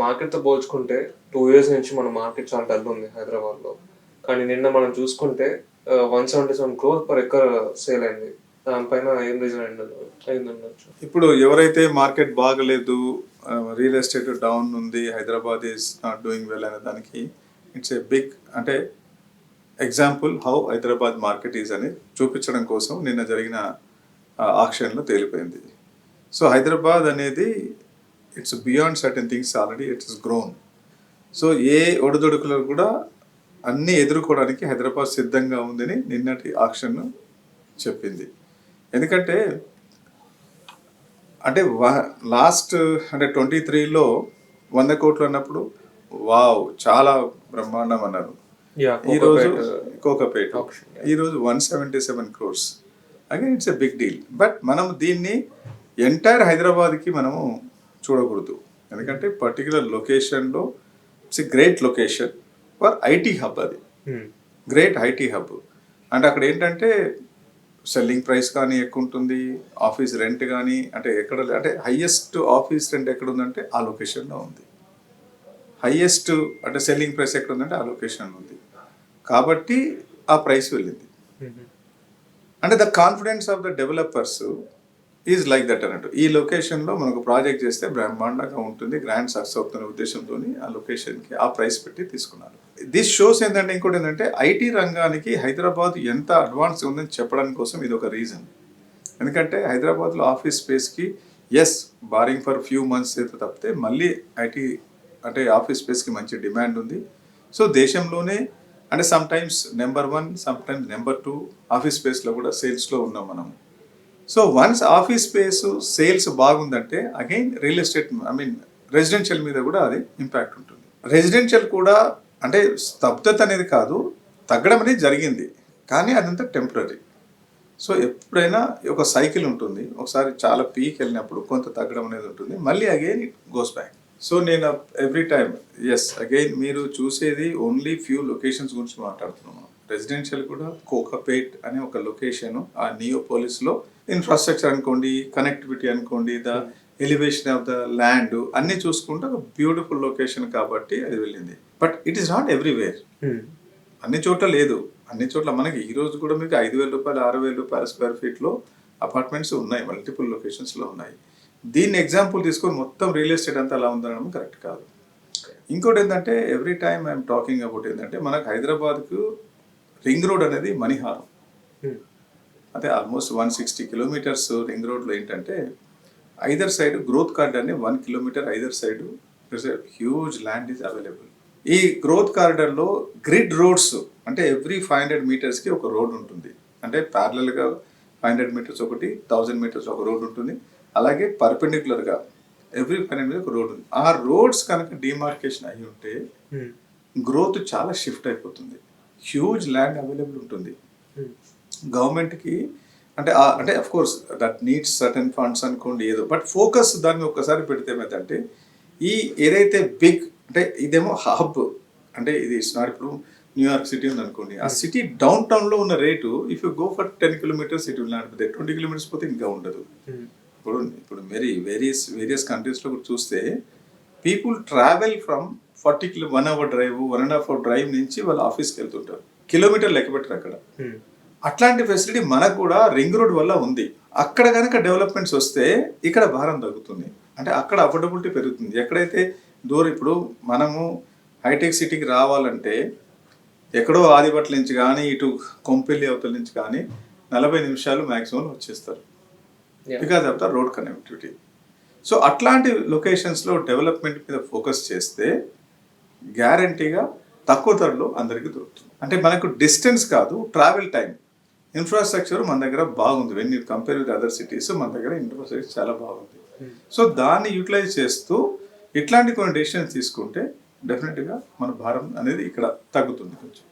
మార్కెట్‌తో పోల్చుకుంటే 2 ఇయర్స్ నుంచి మన మార్కెట్ చాలా డల్ ఉంది హైదరాబాద్‌లో. కానీ నిన్న మనం చూసుకుంటే 177 క్రోర్ పర్ ఎకర్ సేల్ అయింది. దానిపైన ఏం రీజన్ అయిందుండొచ్చు? ఇప్పుడు ఎవరైతే మార్కెట్ బాగలేదు, రియల్ ఎస్టేట్ డౌన్ ఉంది, Hyderabad is not doing well అనే దానికి ఇట్స్ ఏ బిగ్ అంటే example how Hyderabad market is అని చూపించడం కోసం నిన్న జరిగిన ఆక్షన్లో తేలిపోయింది. సో హైదరాబాద్ అనేది it's beyond certain things, already it's grown. So ఏ ఒడిదొడుకులు కూడా అన్నీ ఎదుర్కోవడానికి హైదరాబాద్ సిద్ధంగా ఉందని నిన్నటి ఆక్షన్ చెప్పింది. ఎందుకంటే అంటే లాస్ట్ అంటే 23లో 100 కోట్లు అన్నప్పుడు వావ్ చాలా బ్రహ్మాండం అన్నారు. ఈరోజు కోకపేట ఈరోజు 177 crores. Again it's a big deal. But మనం దీన్ని ఎంటైర్ హైదరాబాద్కి మనము చూడకూడదు. ఎందుకంటే పర్టికులర్ లొకేషన్లో it's a great location for IT hub. అది గ్రేట్ ఐటీ హబ్. అంటే అక్కడ ఏంటంటే సెల్లింగ్ ప్రైస్ కానీ ఎక్కువ ఉంటుంది, ఆఫీస్ రెంట్ కానీ అంటే ఎక్కడ అంటే హైయెస్ట్ ఆఫీస్ రెంట్ ఎక్కడ ఉందంటే ఆ లొకేషన్లో ఉంది. హైయెస్ట్ అంటే సెల్లింగ్ ప్రైస్ ఎక్కడ ఉందంటే ఆ లొకేషన్లో ఉంది. కాబట్టి ఆ ప్రైస్ వెళ్ళింది. అంటే the confidence of the developers is like that అన్నట్టు. ఈ లొకేషన్లో మనకు ప్రాజెక్ట్ చేస్తే బ్రహ్మాండంగా ఉంటుంది, గ్రాండ్ సక్సెస్ అవుతున్న ఉద్దేశంతో ఆ లొకేషన్కి ఆ ప్రైస్ పెట్టి తీసుకున్నారు. దిస్ షోస్ ఏంటంటే ఇంకోటి ఏంటంటే ఐటీ రంగానికి హైదరాబాద్ ఎంత అడ్వాన్స్ ఉందని చెప్పడానికి కోసం ఇది ఒక రీజన్. ఎందుకంటే హైదరాబాద్లో ఆఫీస్ స్పేస్కి బారింగ్ ఫర్ ఫ్యూ మంత్స్ అయితే తప్పితే మళ్ళీ ఐటీ అంటే ఆఫీస్ స్పేస్కి మంచి డిమాండ్ ఉంది. సో దేశంలోనే అంటే some times number 1, some times number 2 office స్పేస్లో కూడా సేల్స్లో ఉన్నాం మనం. So once office space sales బాగుందంటే అగైన్ రియల్ ఎస్టేట్ రెసిడెన్షియల్ మీద కూడా అది ఇంపాక్ట్ ఉంటుంది. రెసిడెన్షియల్ కూడా అంటే స్తబ్దత అనేది కాదు, తగ్గడం అనేది జరిగింది, కానీ అదంతా టెంపరీ. సో ఎప్పుడైనా ఒక సైకిల్ ఉంటుంది, ఒకసారి చాలా పీక్ వెళ్ళినప్పుడు కొంత తగ్గడం అనేది ఉంటుంది, మళ్ళీ again it goes back. So నేను ఎవ్రీ టైమ్ అగైన్ మీరు చూసేది ఓన్లీ ఫ్యూ లొకేషన్స్ గురించి మాట్లాడుతున్నాము. రెసిడెన్షియల్ కూడా కోకాపేట్ అనే ఒక లొకేషన్, ఆ నియోపోలిస్లో ఇన్ఫ్రాస్ట్రక్చర్ అనుకోండి, కనెక్టివిటీ అనుకోండి, the elevation of the land అన్నీ చూసుకుంటే ఒక బ్యూటిఫుల్ లొకేషన్ కాబట్టి అది వెళ్ళింది. But it is not everywhere. అన్ని చోట్ల లేదు. అన్ని చోట్ల మనకి ఈ రోజు కూడా మీకు 5,000 రూపాయలు 6,000 రూపాయల స్క్వేర్ ఫీట్లో అపార్ట్మెంట్స్ ఉన్నాయి, మల్టిపుల్ లొకేషన్స్లో ఉన్నాయి. దీన్ని ఎగ్జాంపుల్ తీసుకొని మొత్తం రియల్ ఎస్టేట్ అంతా అలా ఉందనడం కరెక్ట్ కాదు. ఇంకోటి ఏంటంటే every time I'm talking about ఏంటంటే మనకు హైదరాబాద్కు రింగ్ రోడ్ అనేది మణిహారం. అంటే ఆల్మోస్ట్ 160 కిలోమీటర్స్ రింగ్ రోడ్లో ఏంటంటే ఐదర్ సైడ్ గ్రోత్ కారిడార్ అని 1 kilometre either side huge land is available. ఈ గ్రోత్ కారిడార్లో గ్రిడ్ రోడ్స్ అంటే ఎవ్రీ 500 మీటర్స్కి ఒక రోడ్ ఉంటుంది. అంటే ప్యారలల్గా 500 మీటర్స్ ఒకటి, 1000 మీటర్స్ ఒక రోడ్ ఉంటుంది. అలాగే పర్పెండిక్యులర్గా ఎవ్రీ 500 మీటర్ ఒక రోడ్ ఉంది. ఆ రోడ్స్ కనుక డిమార్కేషన్ అయ్యి ఉంటే గ్రోత్ చాలా షిఫ్ట్ అయిపోతుంది, హ్యూజ్ ల్యాండ్ అవైలబుల్ ఉంటుంది గవర్నమెంట్కి. అంటే అంటే of course that needs certain funds అనుకోండి ఏదో, బట్ ఫోకస్ దాన్ని ఒక్కసారి పెడితే ఏమైందంటే ఈ ఏదైతే బిగ్ అంటే ఇదేమో హబ్ అంటే ఇది ఇట్స్ నాట్ ఇప్పుడు న్యూయార్క్ సిటీ ఉంది అనుకోండి, ఆ సిటీ డౌన్ టౌన్లో ఉన్న rate if you go for 10 kilometres it will not be there, 20 kilometres పోతే ఇంకా ఉండదు. ఇప్పుడు వేరియస్ కంట్రీస్లో కూడా చూస్తే people travel from 1 hour drive 1.5 hour drive నుంచి వాళ్ళ ఆఫీస్కి వెళ్తుంటారు, కిలోమీటర్ లెక్క పెట్టరు అక్కడ. అట్లాంటి ఫెసిలిటీ మనకు కూడా రింగ్ రోడ్ వల్ల ఉంది. అక్కడ కనుక డెవలప్మెంట్స్ వస్తే ఇక్కడ భారం తగ్గుతుంది, అంటే అక్కడ అఫోర్డబిలిటీ పెరుగుతుంది. ఎక్కడైతే దూరం ఇప్పుడు మనము హైటెక్ సిటీకి రావాలంటే ఎక్కడో ఆదిపట్ల నుంచి కానీ ఇటు కొంపెల్లి అవతల నుంచి కానీ 40 నిమిషాలు మ్యాక్సిమం వచ్చేస్తారు, because of the road connectivity. So అట్లాంటి లొకేషన్స్లో డెవలప్మెంట్ మీద ఫోకస్ చేస్తే గ్యారంటీగా తక్కువ ధరలో అందరికీ దొరుకుతుంది. అంటే మనకు డిస్టెన్స్ కాదు, ట్రావెల్ టైం. ఇన్ఫ్రాస్ట్రక్చర్ మన దగ్గర బాగుంది, when you compare with other cities మన దగ్గర ఇన్ఫ్రాస్ట్రక్చర్ చాలా బాగుంది. సో దాన్ని యూటిలైజ్ చేస్తూ ఇట్లాంటి కొన్ని డెసిషన్స్ తీసుకుంటే డెఫినెట్గా మన భారం అనేది ఇక్కడ తగ్గుతుంది కొంచెం.